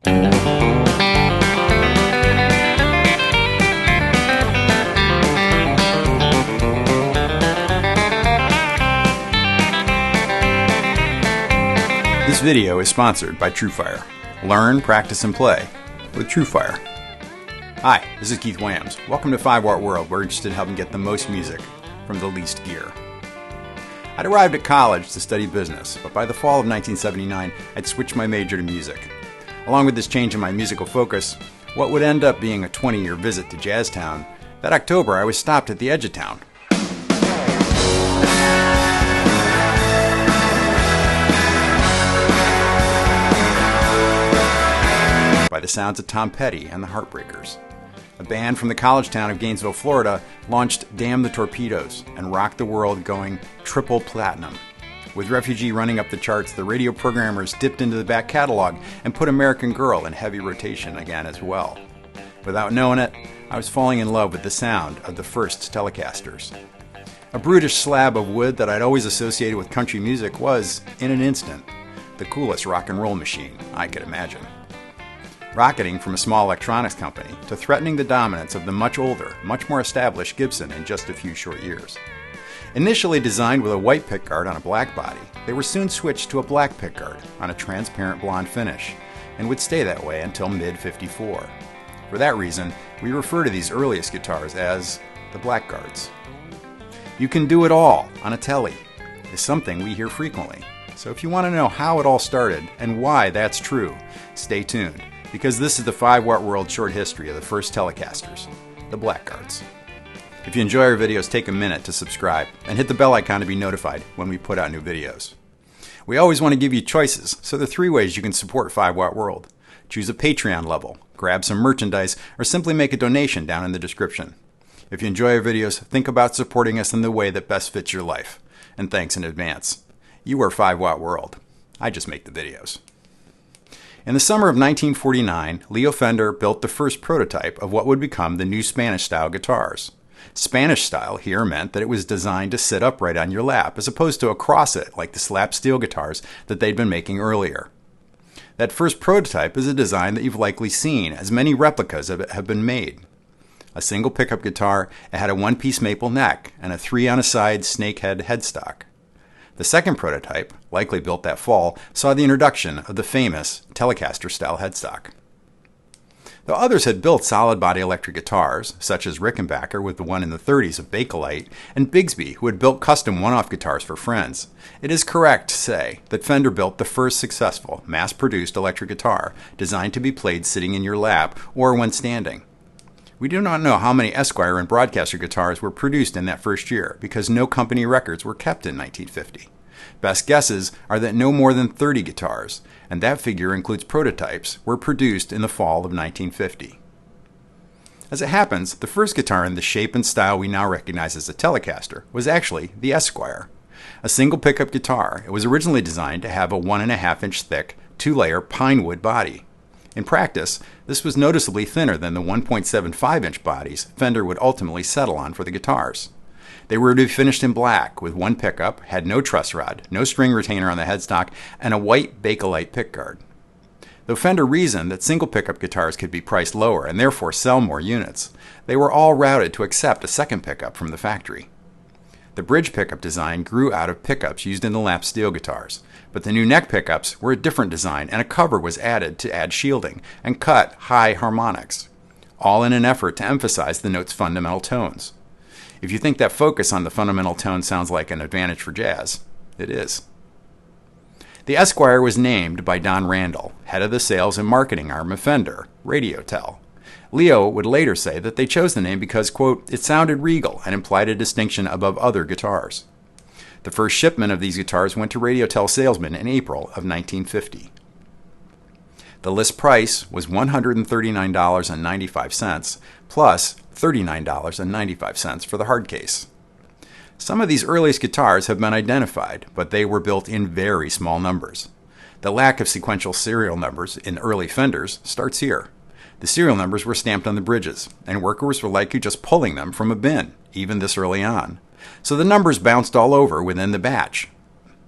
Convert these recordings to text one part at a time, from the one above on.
This video is sponsored by TrueFire. Learn, practice, and play with TrueFire. Hi, this is Keith Williams. Welcome to 5-Watt World. We're interested in helping get the most music from the least gear. I'd arrived at college to study business, but by the fall of 1979, I'd switched my major to music. Along with this change in my musical focus, what would end up being a 20-year visit to Jazztown, that October I was stopped at the edge of town. By the sounds of Tom Petty and the Heartbreakers. A band from the college town of Gainesville, Florida, launched Damn the Torpedoes and rocked the world going triple platinum. With Refugee running up the charts, the radio programmers dipped into the back catalog and put American Girl in heavy rotation again as well. Without knowing it, I was falling in love with the sound of the first Telecasters. A brutish slab of wood that I'd always associated with country music was, in an instant, the coolest rock and roll machine I could imagine. Rocketing from a small electronics company to threatening the dominance of the much older, much more established Gibson in just a few short years. Initially designed with a white pickguard on a black body, they were soon switched to a black pickguard on a transparent blonde finish, and would stay that way until mid-54. For that reason, we refer to these earliest guitars as the Blackguards. You can do it all on a Tele is something we hear frequently. So if you want to know how it all started and why that's true, stay tuned, because this is the 5-Watt World short history of the first Telecasters, the Blackguards. If you enjoy our videos, take a minute to subscribe and hit the bell icon to be notified when we put out new videos. We always want to give you choices, so there are 3 ways you can support 5-Watt World. Choose a Patreon level, grab some merchandise, or simply make a donation down in the description. If you enjoy our videos, think about supporting us in the way that best fits your life. And thanks in advance. You are 5-Watt World. I just make the videos. In the summer of 1949, Leo Fender built the first prototype of what would become the new Spanish-style guitars. Spanish-style here meant that it was designed to sit upright on your lap, as opposed to across it like the slap steel guitars that they'd been making earlier. That first prototype is a design that you've likely seen, as many replicas of it have been made. A single pickup guitar, it had a one-piece maple neck and a 3-on-a-side snakehead headstock. The second prototype, likely built that fall, saw the introduction of the famous Telecaster-style headstock. Though others had built solid-body electric guitars, such as Rickenbacker with the one in the 30s of Bakelite, and Bigsby, who had built custom one-off guitars for friends, it is correct to say that Fender built the first successful, mass-produced electric guitar designed to be played sitting in your lap or when standing. We do not know how many Esquire and Broadcaster guitars were produced in that first year, because no company records were kept in 1950. Best guesses are that no more than 30 guitars, and that figure includes prototypes, were produced in the fall of 1950. As it happens, the first guitar in the shape and style we now recognize as a Telecaster was actually the Esquire. A single pickup guitar, it was originally designed to have a 1.5-inch thick, 2-layer pine wood body. In practice, this was noticeably thinner than the 1.75-inch bodies Fender would ultimately settle on for the guitars. They were to be finished in black, with one pickup, had no truss rod, no string retainer on the headstock, and a white Bakelite pickguard. Though Fender reasoned that single pickup guitars could be priced lower and therefore sell more units, they were all routed to accept a second pickup from the factory. The bridge pickup design grew out of pickups used in the lap steel guitars, but the new neck pickups were a different design, and a cover was added to add shielding and cut high harmonics, all in an effort to emphasize the note's fundamental tones. If you think that focus on the fundamental tone sounds like an advantage for jazz, it is. The Esquire was named by Don Randall, head of the sales and marketing arm of Fender, Radiotel. Leo would later say that they chose the name because, quote, it sounded regal and implied a distinction above other guitars. The first shipment of these guitars went to Radiotel salesmen in April of 1950. The list price was $139.95 plus $39.95 for the hard case. Some of these earliest guitars have been identified, but they were built in very small numbers. The lack of sequential serial numbers in early Fenders starts here. The serial numbers were stamped on the bridges, and workers were likely just pulling them from a bin, even this early on. So the numbers bounced all over within the batch.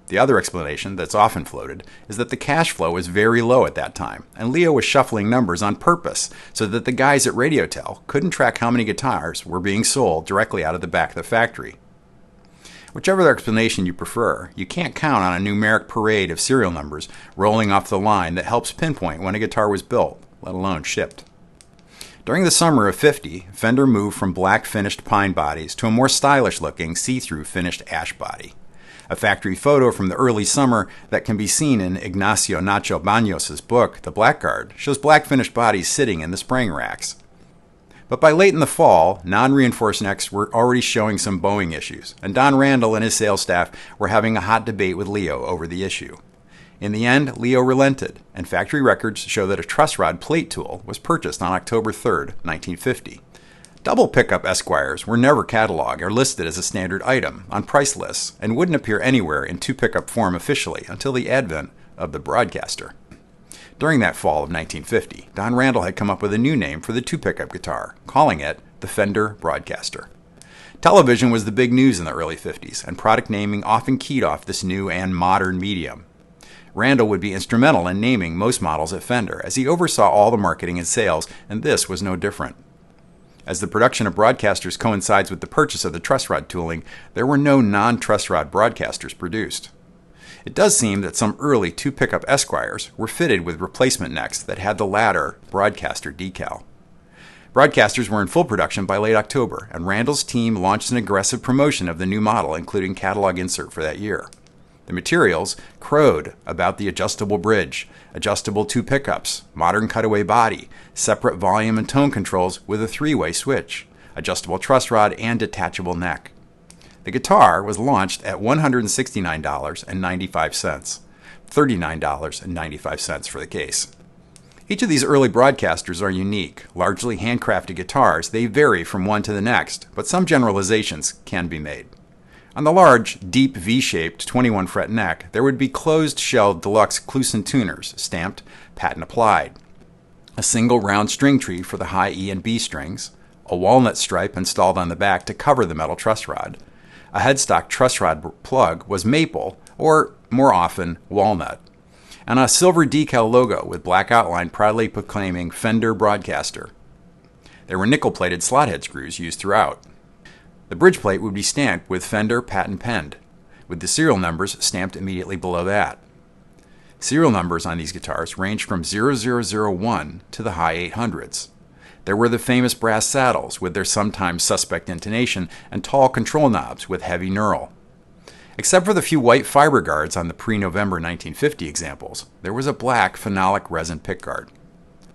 The other explanation that's often floated is that the cash flow was very low at that time, and Leo was shuffling numbers on purpose so that the guys at Radiotel couldn't track how many guitars were being sold directly out of the back of the factory. Whichever explanation you prefer, you can't count on a numeric parade of serial numbers rolling off the line that helps pinpoint when a guitar was built, let alone shipped. During the summer of '50, Fender moved from black finished pine bodies to a more stylish looking see-through finished ash body. A factory photo from the early summer that can be seen in Ignacio Nacho Baños' book, The Blackguard, shows black finished bodies sitting in the spraying racks. But by late in the fall, non-reinforced necks were already showing some bowing issues, and Don Randall and his sales staff were having a hot debate with Leo over the issue. In the end, Leo relented, and factory records show that a truss rod plate tool was purchased on October 3, 1950. Double pickup esquires were never cataloged or listed as a standard item on price lists and wouldn't appear anywhere in two pickup form officially until the advent of the broadcaster. During that fall of 1950, Don Randall had come up with a new name for the two pickup guitar, calling it the Fender Broadcaster. Television was the big news in the early 50s, and product naming often keyed off this new and modern medium. Randall would be instrumental in naming most models at Fender, as he oversaw all the marketing and sales, and this was no different. As the production of broadcasters coincides with the purchase of the truss rod tooling, there were no non-truss rod broadcasters produced. It does seem that some early two-pickup esquires were fitted with replacement necks that had the latter broadcaster decal. Broadcasters were in full production by late October, and Randall's team launched an aggressive promotion of the new model, including catalog insert for that year. The materials crowed about the adjustable bridge, adjustable two pickups, modern cutaway body, separate volume and tone controls with a three-way switch, adjustable truss rod, and detachable neck. The guitar was launched at $169.95, $39.95 for the case. Each of these early broadcasters are unique, largely handcrafted guitars. They vary from one to the next, but some generalizations can be made. On the large, deep V-shaped 21-fret neck, there would be closed-shelled deluxe Kluson tuners, stamped patent applied, a single round string tree for the high E and B strings, a walnut stripe installed on the back to cover the metal truss rod. A headstock truss rod plug was maple, or more often, walnut, and a silver decal logo with black outline proudly proclaiming Fender Broadcaster. There were nickel-plated slot head screws used throughout. The bridge plate would be stamped with Fender patent penned, with the serial numbers stamped immediately below that. Serial numbers on these guitars ranged from 0001 to the high 800s. There were the famous brass saddles with their sometimes suspect intonation and tall control knobs with heavy knurl. Except for the few white fiber guards on the pre-November 1950 examples, there was a black phenolic resin pickguard.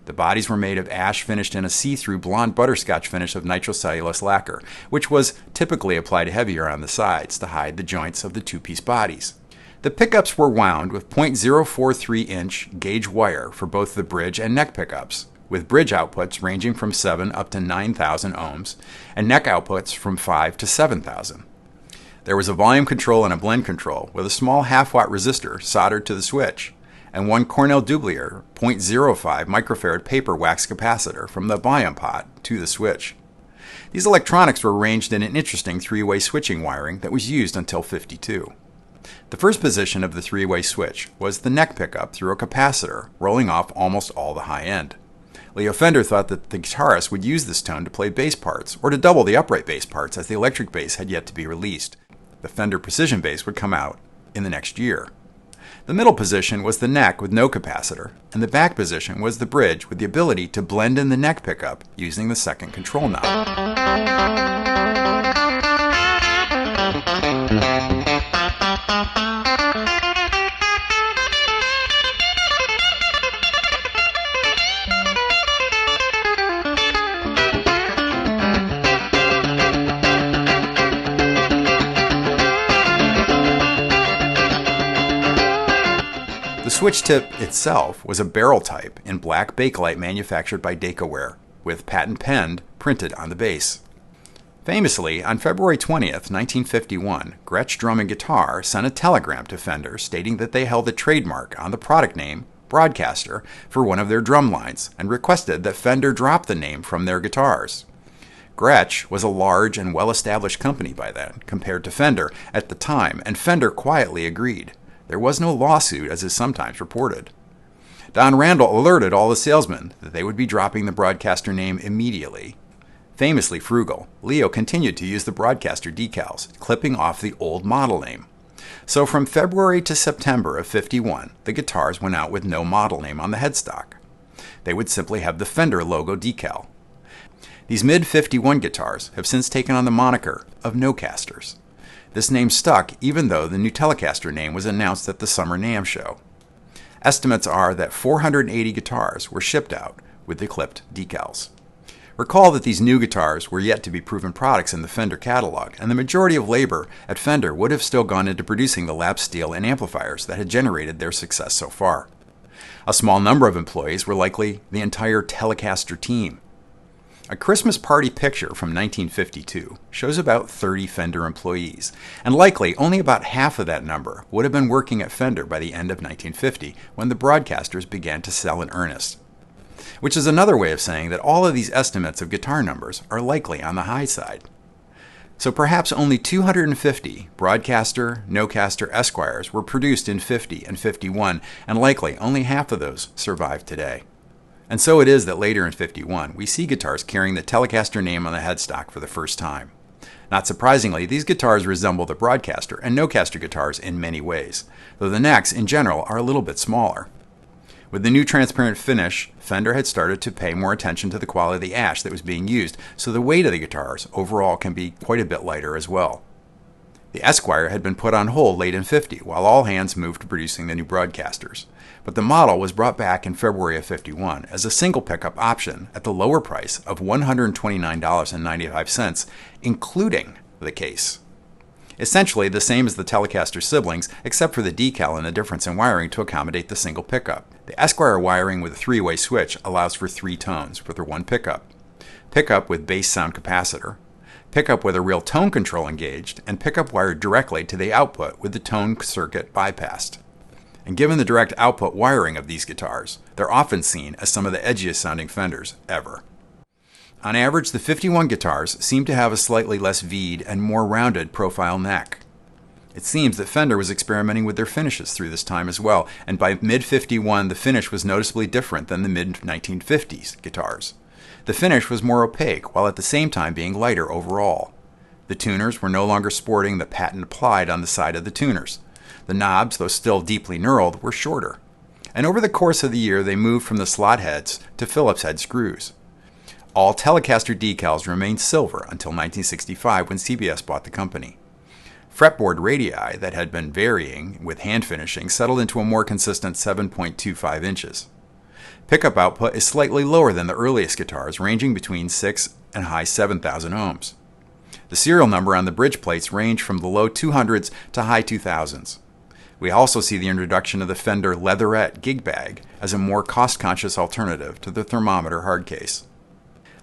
The bodies were made of ash finished in a see-through blonde butterscotch finish of nitrocellulose lacquer, which was typically applied heavier on the sides to hide the joints of the two-piece bodies. The pickups were wound with .043-inch gauge wire for both the bridge and neck pickups, with bridge outputs ranging from 7 up to 9,000 ohms, and neck outputs from 5 to 7,000. There was a volume control and a blend control with a small half-watt resistor soldered to the switch, and one Cornell Dublier .05 microfarad paper wax capacitor from the volume pot to the switch. These electronics were arranged in an interesting three-way switching wiring that was used until '52. The first position of the three-way switch was the neck pickup through a capacitor, rolling off almost all the high end. Leo Fender thought that the guitarist would use this tone to play bass parts, or to double the upright bass parts, as the electric bass had yet to be released. The Fender Precision bass would come out in the next year. The middle position was the neck with no capacitor, and the back position was the bridge with the ability to blend in the neck pickup using the second control knob. The switch tip itself was a barrel type in black Bakelite manufactured by Decaware, with patent penned printed on the base. Famously, on February 20th, 1951, Gretsch Drum and Guitar sent a telegram to Fender stating that they held a trademark on the product name, Broadcaster, for one of their drum lines, and requested that Fender drop the name from their guitars. Gretsch was a large and well-established company by then, compared to Fender at the time, and Fender quietly agreed. There was no lawsuit, as is sometimes reported. Don Randall alerted all the salesmen that they would be dropping the Broadcaster name immediately. Famously frugal, Leo continued to use the Broadcaster decals, clipping off the old model name. So from February to September of '51, the guitars went out with no model name on the headstock. They would simply have the Fender logo decal. These mid-'51 guitars have since taken on the moniker of Nocasters. This name stuck even though the new Telecaster name was announced at the Summer NAMM show. Estimates are that 480 guitars were shipped out with the clipped decals. Recall that these new guitars were yet to be proven products in the Fender catalog, and the majority of labor at Fender would have still gone into producing the lap steel and amplifiers that had generated their success so far. A small number of employees were likely the entire Telecaster team. A Christmas party picture from 1952 shows about 30 Fender employees, and likely only about half of that number would have been working at Fender by the end of 1950 when the Broadcasters began to sell in earnest. Which is another way of saying that all of these estimates of guitar numbers are likely on the high side. So perhaps only 250 Broadcaster, Nocaster Esquires were produced in '50 and '51, and likely only half of those survive today. And so it is that later in '51, we see guitars carrying the Telecaster name on the headstock for the first time. Not surprisingly, these guitars resemble the Broadcaster and Nocaster guitars in many ways, though the necks in general are a little bit smaller. With the new transparent finish, Fender had started to pay more attention to the quality of the ash that was being used, so the weight of the guitars overall can be quite a bit lighter as well. The Esquire had been put on hold late in '50 while all hands moved to producing the new Broadcasters, but the model was brought back in February of '51 as a single pickup option at the lower price of $129.95, including the case. Essentially the same as the Telecaster siblings, except for the decal and the difference in wiring to accommodate the single pickup. The Esquire wiring with a three-way switch allows for 3 tones for the one pickup. Pickup with bass sound capacitor, pickup with a real tone control engaged, and pickup wired directly to the output with the tone circuit bypassed. And given the direct output wiring of these guitars, they're often seen as some of the edgiest sounding Fenders ever. On average, the '51 guitars seem to have a slightly less V'd and more rounded profile neck. It seems that Fender was experimenting with their finishes through this time as well, and by mid-'51 the finish was noticeably different than the mid-1950s guitars. The finish was more opaque, while at the same time being lighter overall. The tuners were no longer sporting the patent applied on the side of the tuners. The knobs, though still deeply knurled, were shorter. And over the course of the year they moved from the slot heads to Phillips head screws. All Telecaster decals remained silver until 1965 when CBS bought the company. Fretboard radii that had been varying with hand finishing settled into a more consistent 7.25 inches. Pickup output is slightly lower than the earliest guitars, ranging between 6 and high 7,000 ohms. The serial number on the bridge plates range from the low 200s to high 2000s. We also see the introduction of the Fender Leatherette gig bag as a more cost-conscious alternative to the thermometer hardcase.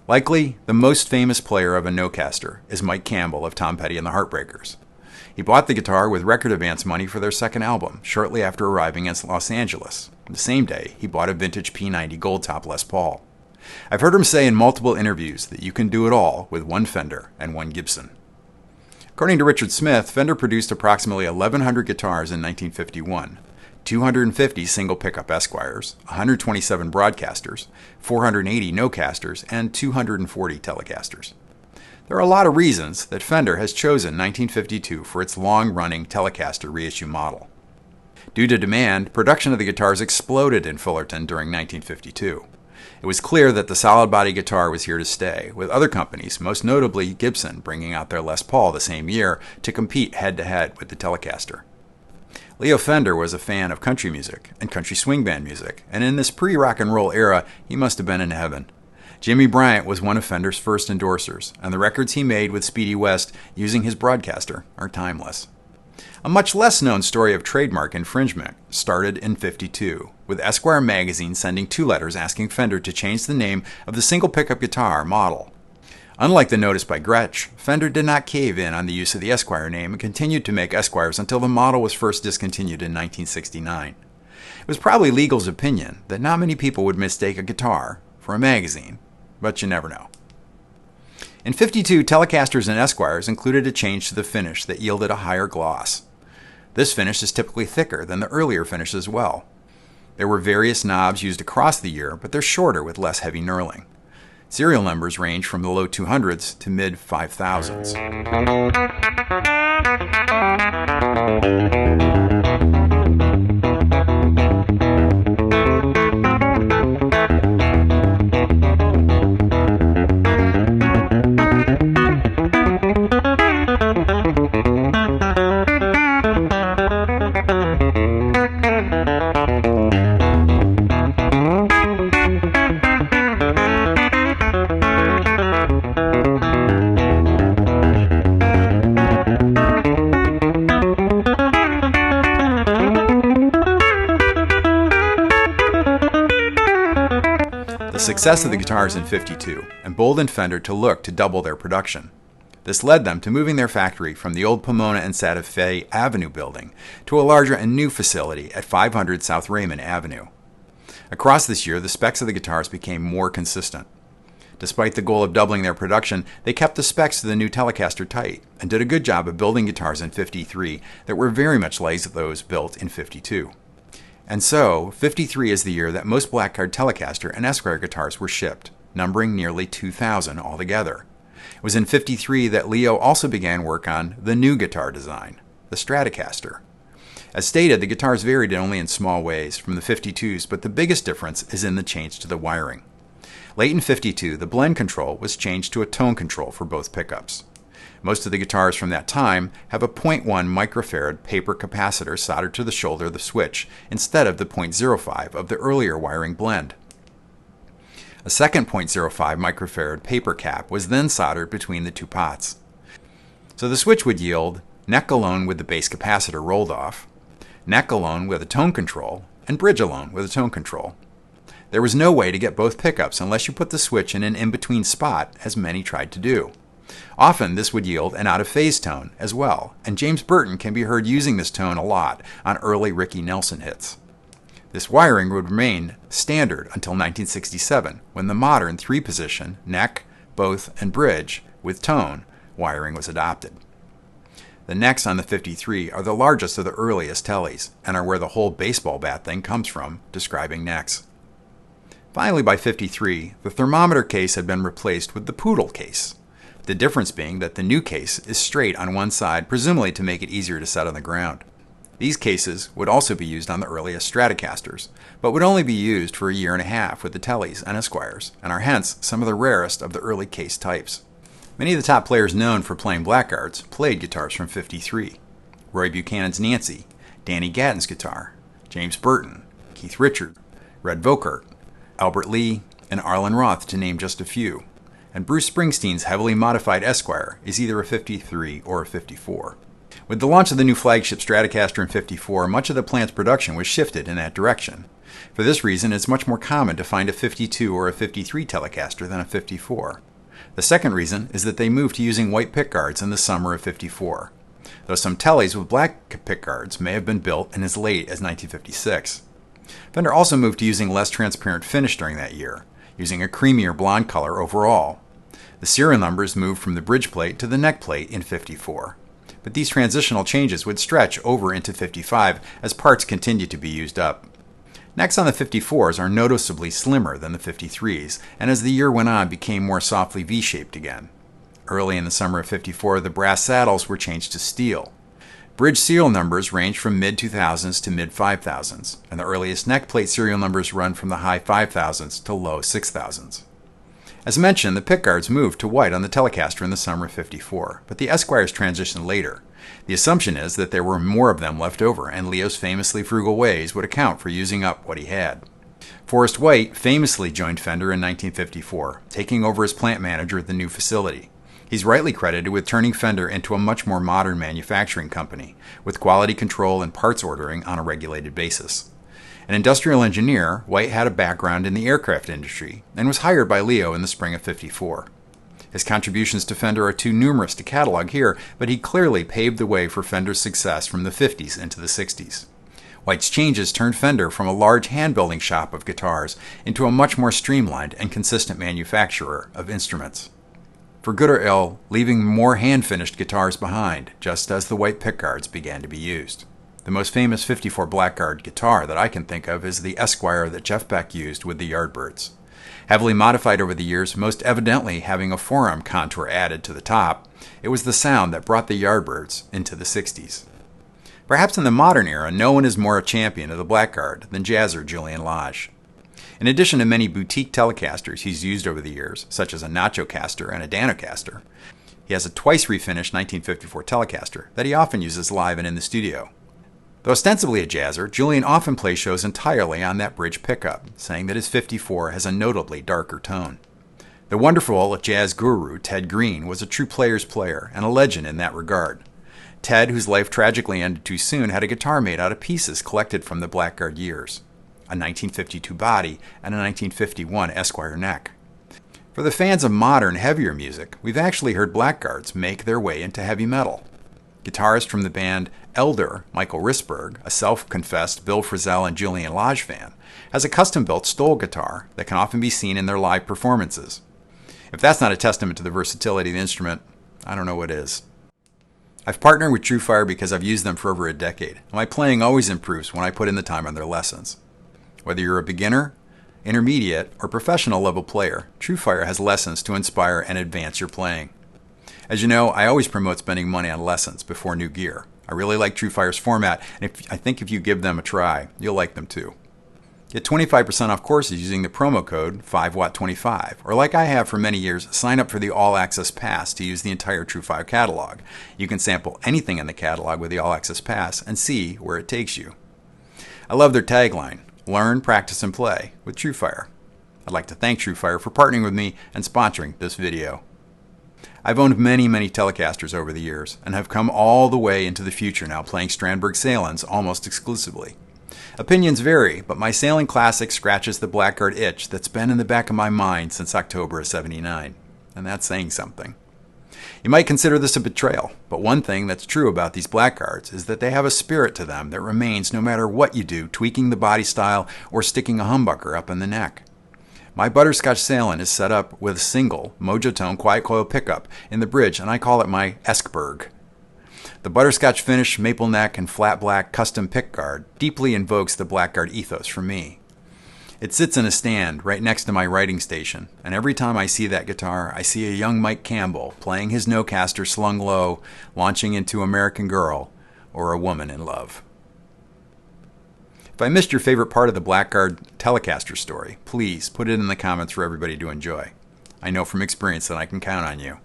Likely, the most famous player of a Nocaster is Mike Campbell of Tom Petty and the Heartbreakers. He bought the guitar with record advance money for their second album, shortly after arriving in Los Angeles. The same day, he bought a vintage P90 Gold Top Les Paul. I've heard him say in multiple interviews that you can do it all with one Fender and one Gibson. According to Richard Smith, Fender produced approximately 1,100 guitars in 1951. 250 single pickup Esquires, 127 Broadcasters, 480 Nocasters, and 240 Telecasters. There are a lot of reasons that Fender has chosen 1952 for its long-running Telecaster reissue model. Due to demand, production of the guitars exploded in Fullerton during 1952. It was clear that the solid-body guitar was here to stay, with other companies, most notably Gibson, bringing out their Les Paul the same year to compete head-to-head with the Telecaster. Leo Fender was a fan of country music and country swing band music, and in this pre-rock and roll era, he must have been in heaven. Jimmy Bryant was one of Fender's first endorsers, and the records he made with Speedy West using his Broadcaster are timeless. A much less known story of trademark infringement started in '52, with Esquire magazine sending 2 letters asking Fender to change the name of the single pickup guitar model. Unlike the notice by Gretsch, Fender did not cave in on the use of the Esquire name and continued to make Esquires until the model was first discontinued in 1969. It was probably legal's opinion that not many people would mistake a guitar for a magazine, but you never know. In '52, Telecasters and Esquires included a change to the finish that yielded a higher gloss. This finish is typically thicker than the earlier finish as well. There were various knobs used across the year, but they're shorter with less heavy knurling. Serial numbers range from the low 200s to mid 5000s. The success of the guitars in '52 emboldened Fender to look to double their production. This led them to moving their factory from the old Pomona and Santa Fe Avenue building to a larger and new facility at 500 South Raymond Avenue. Across this year, the specs of the guitars became more consistent. Despite the goal of doubling their production, they kept the specs of the new Telecaster tight and did a good job of building guitars in '53 that were very much like those built in '52. And so, '53 is the year that most Blackguard Telecaster and Esquire guitars were shipped, numbering nearly 2,000 altogether. It was in '53 that Leo also began work on the new guitar design, the Stratocaster. As stated, the guitars varied only in small ways from the '52s, but the biggest difference is in the change to the wiring. Late in '52, the blend control was changed to a tone control for both pickups. Most of the guitars from that time have a 0.1 microfarad paper capacitor soldered to the shoulder of the switch instead of the 0.05 of the earlier wiring blend. A second 0.05 microfarad paper cap was then soldered between the two pots. So the switch would yield neck alone with the base capacitor rolled off, neck alone with a tone control, and bridge alone with a tone control. There was no way to get both pickups unless you put the switch in an in-between spot, as many tried to do. Often this would yield an out-of-phase tone as well, and James Burton can be heard using this tone a lot on early Ricky Nelson hits. This wiring would remain standard until 1967, when the modern three-position neck, both, and bridge with tone wiring was adopted. The necks on the '53 are the largest of the earliest Teles, and are where the whole baseball bat thing comes from, describing necks. Finally, by '53, the thermometer case had been replaced with the poodle case. The difference being that the new case is straight on one side, presumably to make it easier to set on the ground. These cases would also be used on the earliest Stratocasters, but would only be used for a year and a half with the Teles and Esquires, and are hence some of the rarest of the early case types. Many of the top players known for playing Blackguards played guitars from '53. Roy Buchanan's Nancy, Danny Gatton's guitar, James Burton, Keith Richards, Red Vokert, Albert Lee, and Arlen Roth, to name just a few. And Bruce Springsteen's heavily modified Esquire is either a '53 or a '54. With the launch of the new flagship Stratocaster in '54, much of the plant's production was shifted in that direction. For this reason, it's much more common to find a '52 or a '53 Telecaster than a '54. The second reason is that they moved to using white pickguards in the summer of '54, though some Teles with black pickguards may have been built in as late as 1956. Fender also moved to using less transparent finish during that year, using a creamier blonde color overall. The serial numbers moved from the bridge plate to the neck plate in '54. But these transitional changes would stretch over into '55 as parts continued to be used up. Necks on the '54s are noticeably slimmer than the '53s, and as the year went on became more softly V-shaped again. Early in the summer of '54, the brass saddles were changed to steel. Bridge serial numbers range from mid-2000s to mid-5000s, and the earliest neck plate serial numbers run from the high 5000s to low 6000s. As mentioned, the pickguards moved to white on the Telecaster in the summer of '54, but the Esquires transitioned later. The assumption is that there were more of them left over, and Leo's famously frugal ways would account for using up what he had. Forrest White famously joined Fender in 1954, taking over as plant manager at the new facility. He's rightly credited with turning Fender into a much more modern manufacturing company, with quality control and parts ordering on a regulated basis. An industrial engineer, White had a background in the aircraft industry and was hired by Leo in the spring of '54. His contributions to Fender are too numerous to catalog here, but he clearly paved the way for Fender's success from the '50s into the '60s. White's changes turned Fender from a large hand-building shop of guitars into a much more streamlined and consistent manufacturer of instruments. For good or ill, leaving more hand-finished guitars behind, just as the white pickguards began to be used. The most famous 54 Blackguard guitar that I can think of is the Esquire that Jeff Beck used with the Yardbirds. Heavily modified over the years, most evidently having a forearm contour added to the top, it was the sound that brought the Yardbirds into the 60s. Perhaps in the modern era, no one is more a champion of the Blackguard than jazzer Julian Lage. In addition to many boutique Telecasters he's used over the years, such as a Nocaster and a Danocaster, he has a twice refinished 1954 Telecaster that he often uses live and in the studio. Though ostensibly a jazzer, Julian often plays shows entirely on that bridge pickup, saying that his 54 has a notably darker tone. The wonderful jazz guru Ted Green was a true player's player and a legend in that regard. Ted, whose life tragically ended too soon, had a guitar made out of pieces collected from the Blackguard years, a 1952 body and a 1951 Esquire neck. For the fans of modern, heavier music, we've actually heard Blackguards make their way into heavy metal. Guitarist from the band Elder, Michael Risberg, a self-confessed Bill Frisell and Julian Lage fan, has a custom-built Stoll guitar that can often be seen in their live performances. If that's not a testament to the versatility of the instrument, I don't know what is. I've partnered with TrueFire because I've used them for over a decade, and my playing always improves when I put in the time on their lessons. Whether you're a beginner, intermediate, or professional level player, TrueFire has lessons to inspire and advance your playing. As you know, I always promote spending money on lessons before new gear. I really like TrueFire's format, and I think if you give them a try, you'll like them too. Get 25% off courses using the promo code 5watt25, or like I have for many years, sign up for the All Access Pass to use the entire TrueFire catalog. You can sample anything in the catalog with the All Access Pass and see where it takes you. I love their tagline, learn, practice, and play with TrueFire. I'd like to thank TrueFire for partnering with me and sponsoring this video. I've owned many Telecasters over the years and have come all the way into the future now playing Strandberg Sälens almost exclusively. Opinions vary, but my Sälen classic scratches the Blackguard itch that's been in the back of my mind since October of '79, and that's saying something. You might consider this a betrayal, but one thing that's true about these Blackguards is that they have a spirit to them that remains no matter what you do, tweaking the body style or sticking a humbucker up in the neck. My butterscotch Sälen is set up with a single Mojotone quiet coil pickup in the bridge, and I call it my Strandberg. The butterscotch finish, maple neck, and flat black custom pickguard deeply invokes the Blackguard ethos for me. It sits in a stand right next to my writing station, and every time I see that guitar, I see a young Mike Campbell playing his Nocaster slung low, launching into American Girl or A Woman in Love. If I missed your favorite part of the Blackguard Telecaster story, please put it in the comments for everybody to enjoy. I know from experience that I can count on you.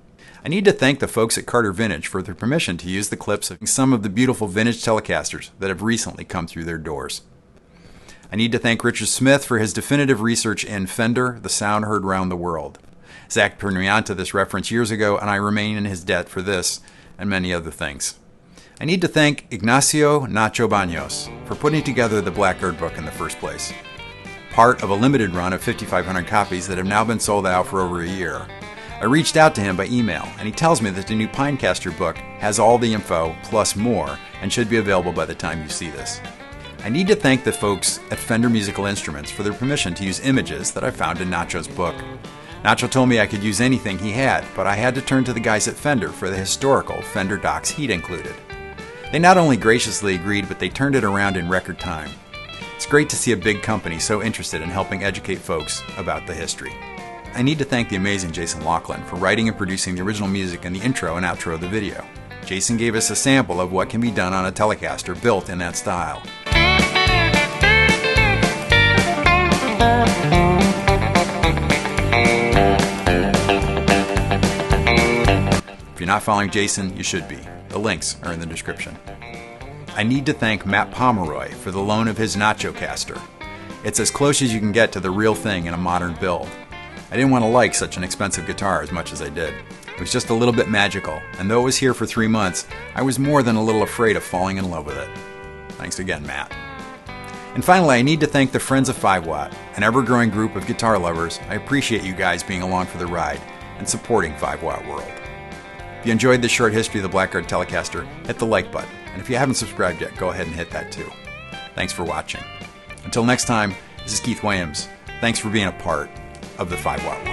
I need to thank the folks at Carter Vintage for their permission to use the clips of some of the beautiful vintage Telecasters that have recently come through their doors. I need to thank Richard Smith for his definitive research in Fender, the sound heard around the world. Zach put me onto this reference years ago, and I remain in his debt for this and many other things. I need to thank Ignacio Nacho Baños for putting together the Blackguard book in the first place. Part of a limited run of 5,500 copies that have now been sold out for over a year. I reached out to him by email, and he tells me that the new Pinecaster book has all the info plus more and should be available by the time you see this. I need to thank the folks at Fender Musical Instruments for their permission to use images that I found in Nacho's book. Nacho told me I could use anything he had, but I had to turn to the guys at Fender for the historical Fender docs he'd included. They not only graciously agreed, but they turned it around in record time. It's great to see a big company so interested in helping educate folks about the history. I need to thank the amazing Jason Loughlin for writing and producing the original music in the intro and outro of the video. Jason gave us a sample of what can be done on a Telecaster built in that style. If you're not following Jason, you should be. The links are in the description. I need to thank Matt Pomeroy for the loan of his Nocaster. It's as close as you can get to the real thing in a modern build. I didn't want to like such an expensive guitar as much as I did. It was just a little bit magical, and though it was here for 3 months, I was more than a little afraid of falling in love with it. Thanks again, Matt. And finally, I need to thank the Friends of 5 Watt, an ever-growing group of guitar lovers. I appreciate you guys being along for the ride and supporting 5 Watt World. If you enjoyed this short history of the Blackguard Telecaster, hit the like button, and if you haven't subscribed yet, go ahead and hit that too. Thanks for watching. Until next time, this is Keith Williams. Thanks for being a part of the 5 Watt World.